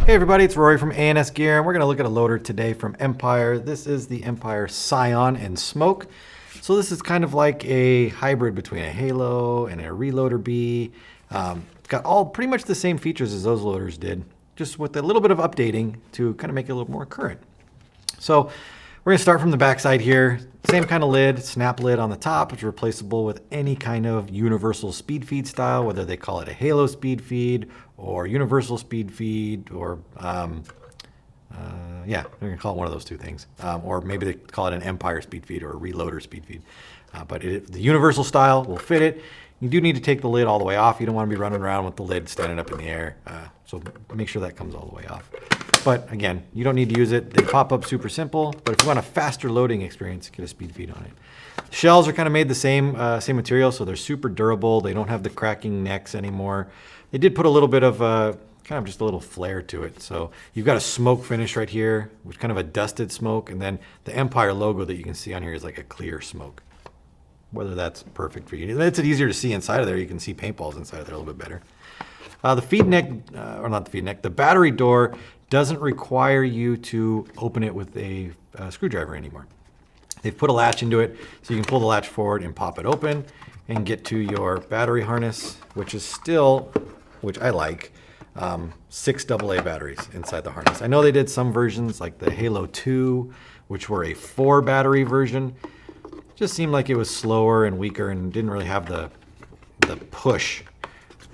Hey everybody, it's Rory from A&S Gear, and we're going to look at a loader today from Empire. This is the Empire Scion and Smoke. So this is kind of like a hybrid between a Halo and a Reloader B. It's got all pretty much the same features as those loaders did, just with a little bit of updating to kind of make it a little more current. So we're going to start from the backside here. Same kind of lid, snap lid on the top. It's replaceable with any kind of universal speed feed style, whether they call it a Halo speed feed or universal speed feed, or yeah, they're gonna call it one of those two things. Or maybe they call it an Empire speed feed or a Reloader speed feed. But the universal style will fit it. You do need to take the lid all the way off. You don't want to be running around with the lid standing up in the air. So make sure that comes all the way off. But again, you don't need to use it. They pop up super simple, but if you want a faster loading experience, get a speed feed on it. Shells are kind of made the same material, so they're super durable. They don't have the cracking necks anymore. They did put a little bit of kind of just a little flare to it. So you've got a smoke finish right here, which is kind of a dusted smoke, and then the Empire logo that you can see on here is like a clear smoke. Whether that's perfect for you. It's easier to see inside of there. You can see paintballs inside of there a little bit better. The feed neck, or not the feed neck, the battery door doesn't require you to open it with a screwdriver anymore. They've put a latch into it, so you can pull the latch forward and pop it open and get to your battery harness, which is still, which I like, 6 AA batteries inside the harness. I know they did some versions like the Halo 2, which were a 4 battery version. Just seemed like it was slower and weaker and didn't really have the push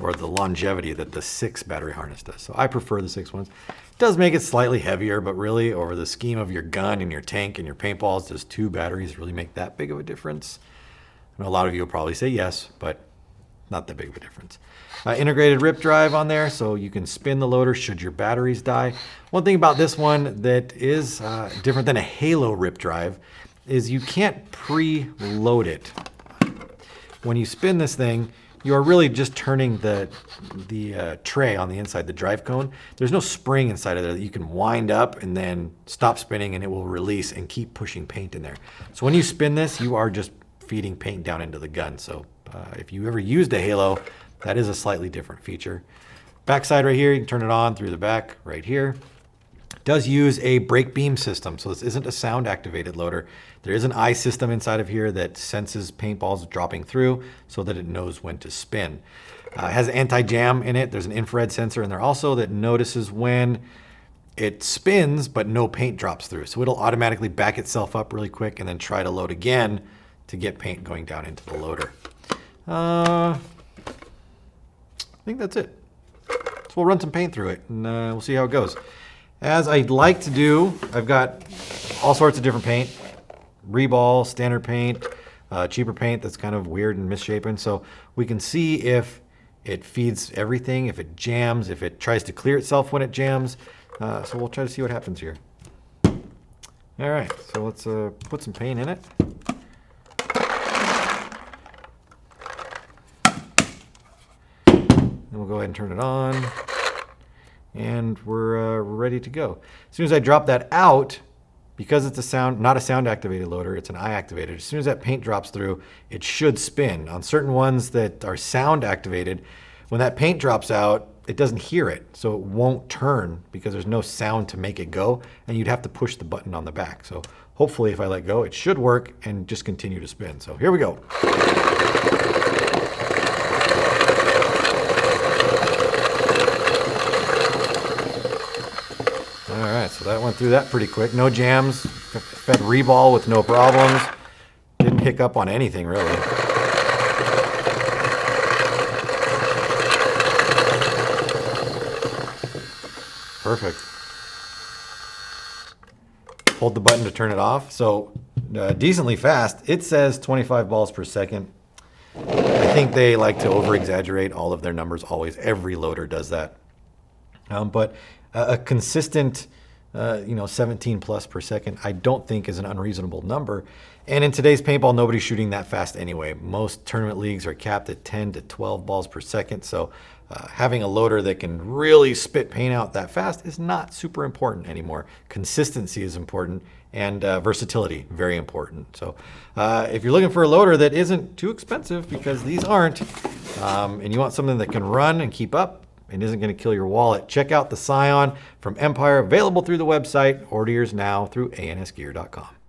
or the longevity that the 6 battery harness does. So I prefer the 6 ones. It does make it slightly heavier, but really over the scheme of your gun and your tank and your paintballs, does 2 batteries really make that big of a difference? I know a lot of you will probably say yes, but not that big of a difference. Integrated rip drive on there, so you can spin the loader should your batteries die. One thing about this one that is different than a Halo rip drive is you can't pre-load it. When you spin this thing, you are really just turning the tray on the inside, the drive cone. There's no spring inside of there that you can wind up and then stop spinning and it will release and keep pushing paint in there. So when you spin this, you are just feeding paint down into the gun. So if you ever used a Halo, that is a slightly different feature. Backside right here, you can turn it on through the back right here. It does use a brake beam system, so this isn't a sound activated loader. There is an eye system inside of here that senses paintballs dropping through so that it knows when to spin. It has anti-jam in it. There's an infrared sensor in there also that notices when it spins but no paint drops through. So it'll automatically back itself up really quick and then try to load again to get paint going down into the loader. I think that's it. So we'll run some paint through it and we'll see how it goes. As I'd like to do, I've got all sorts of different paint. Reball, standard paint, cheaper paint that's kind of weird and misshapen. So we can see if it feeds everything, if it jams, if it tries to clear itself when it jams. So we'll try to see what happens here. All right, so let's put some paint in it. Then we'll go ahead and turn it on. And we're ready to go. As soon as I drop that out, because it's not a sound activated loader, it's an eye activated. As soon as that paint drops through, it should spin. On certain ones that are sound activated, when that paint drops out, it doesn't hear it, so it won't turn because there's no sound to make it go, and you'd have to push the button on the back. So hopefully if I let go, it should work and just continue to spin. So here we go. All right, so that went through that pretty quick. No jams, fed reball with no problems. Didn't hiccup on anything really. Perfect. Hold the button to turn it off. So decently fast. It says 25 balls per second. I think they like to over exaggerate all of their numbers always. Every loader does that. But a consistent 17 plus per second, I don't think is an unreasonable number. And in today's paintball, nobody's shooting that fast anyway. Most tournament leagues are capped at 10 to 12 balls per second. So having a loader that can really spit paint out that fast is not super important anymore. Consistency is important, and versatility, very important. So if you're looking for a loader that isn't too expensive, because these aren't, and you want something that can run and keep up and isn't going to kill your wallet. Check out the Scion from Empire, available through the website. Order yours now through ansgear.com.